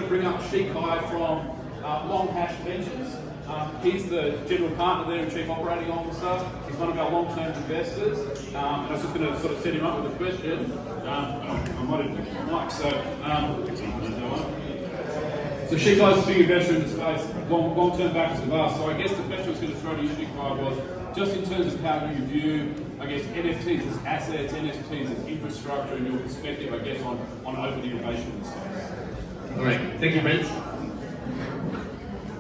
to bring up Shi Khai from LongHash Ventures. He's the general partner there and chief operating officer. He's one of our long-term investors. And I was just going to sort of set him up with a question. I might have the mic, so Shi Khai's a big investor in the space, long-term backers with us. So I guess the question I was going to throw to you, Shi Khai, was just in terms of how you view, I guess, NFTs as assets, NFTs as infrastructure, and your perspective, I guess, on open innovation in the space. All right, thank you, Brent.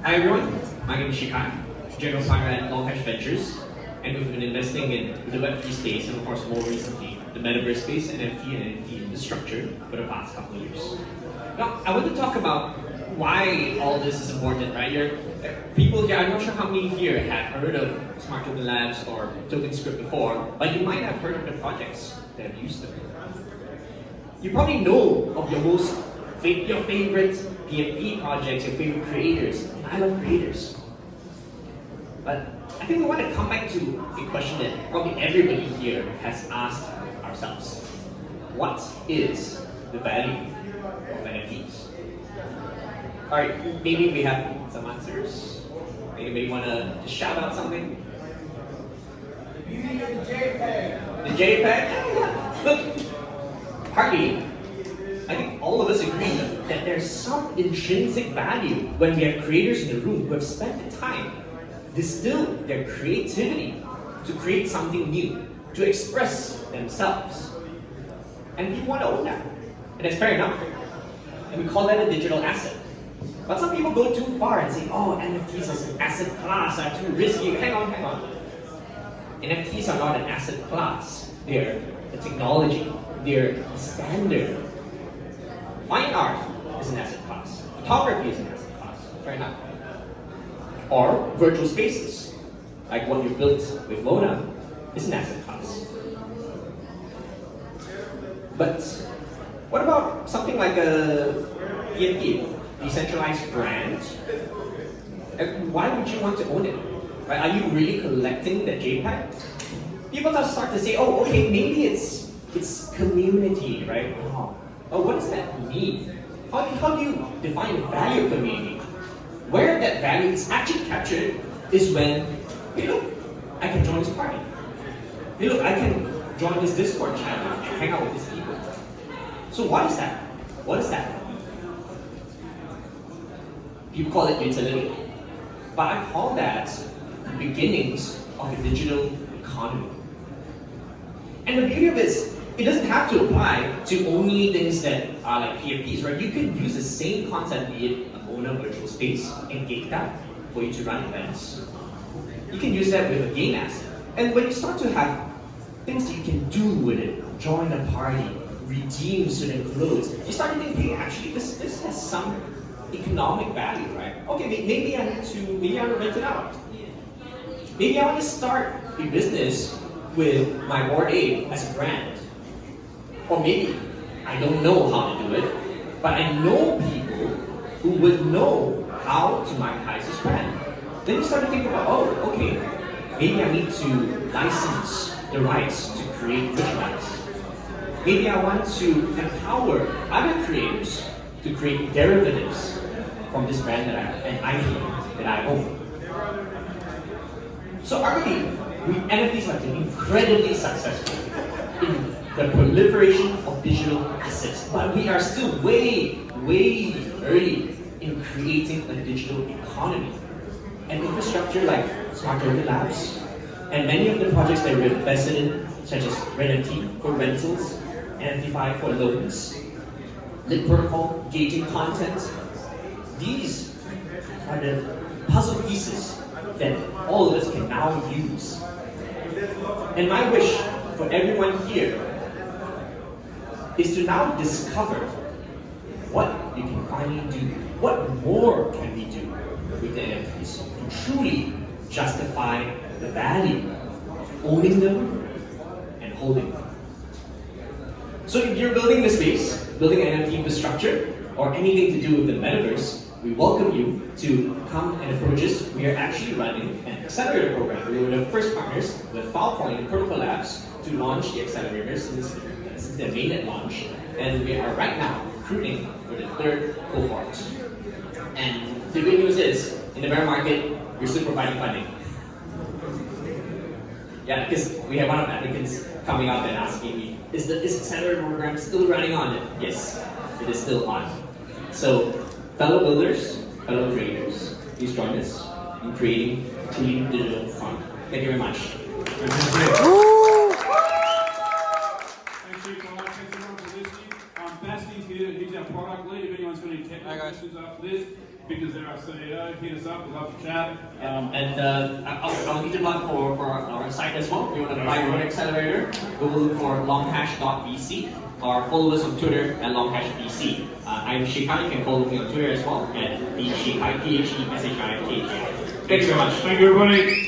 Hi everyone, my name is Shi Khai, general partner at LongHash Ventures, and we've been investing in the Web3 space and of course more recently the metaverse space, NFT and NFT infrastructure for the past couple of years. Now, I want to talk about why all this is important, right? People here, I'm not sure how many here have heard of Smart Token Labs or TokenScript before, but you might have heard of the projects that have used them. You probably know of your favorite PFP projects, your favorite creators. I love creators. But I think we want to come back to a question that probably everybody here has asked ourselves. What is the value of NFTs? Alright, maybe we have some answers. Anybody want to just shout out something? The JPEG. The JPEG? Yeah. Look, partly, I think all of us agree that there's some intrinsic value when we have creators in the room who have spent the time, distilled their creativity to create something new, to express themselves. And people want to own that. And that's fair enough. And we call that a digital asset. But some people go too far and say, oh, NFTs as an asset class are too risky. Hang on. NFTs are not an asset class. They're a technology. They're a standard. Fine art is an asset class. Photography is an asset class. Fair enough. Or virtual spaces, like what you've built with Lona, is an asset class. But what about something like a PFP, decentralized brand? Why would you want to own it? Right? Are you really collecting the JPEG? People just start to say, oh, okay, maybe it's community, right? Oh, what does that mean? How do you define the value of community? Where that value is actually captured is when, hey look, I can join this party. Hey look, I can join this Discord channel and hang out with these people. So what is that? What is that? People call it utility. But I call that the beginnings of a digital economy. And the beauty of it is, it doesn't have to apply to only things that are like PFPs, right? You can use the same concept, be it a Mona virtual space, and gate that for you to run events. You can use that with a game asset. And when you start to have things that you can do with it, join a party, redeem certain clothes, you start to think, hey, actually this has some economic value, right? Okay, maybe I want to rent it out. Maybe I want to start a business with my Bored Ape as a brand. Or maybe I don't know how to do it, but I know people who would know how to monetize this brand. Then you start to think about, oh, okay, maybe I need to license the rights to create merchandise. Maybe I want to empower other creators to create derivatives from this brand and IP that I own. So arguably, NFTs have been incredibly successful in the proliferation of digital assets, but we are still way early in creating a digital economy. And infrastructure like Smart Token Labs and many of the projects that we've invested in, such as NFT for rentals, NFTi for loans, Lit Protocol, gating content, these are the puzzle pieces that all of us can now use. And my wish for everyone here is to now discover what you can finally do. What more can we do with the NFTs to truly justify the value of owning them and holding them? So if you're building the space, building an NFT infrastructure, or anything to do with the metaverse, we welcome you to come and approach us. We are actually running an accelerator program. We were the first partners with Filecoin and Polkadot Labs to launch the accelerators since their mainnet launch. And we are right now recruiting for the third cohort. And the good news is, in the bear market, we're still providing funding. Yeah, because we have one of the applicants coming up and asking me, is this accelerator program still running on? Yes, it is still on. So, fellow builders, fellow creators, please join us in creating a truly digital fund. Thank you very much. Thanks, Shi Khai. Thanks everyone for listening. Basti's here. He's our product lead. If anyone's got any technical questions after this, because they're our CEO, hit us up. We'd love to chat. I'll need to plug for our site as well. If you want to buy your Accelerator, go look for LongHash.VC or follow us on Twitter at LongHashVC. I'm Shi Khai. You can follow me on Twitter as well at Shi Khai, TheShik. Thank you very much. Thank you, everybody.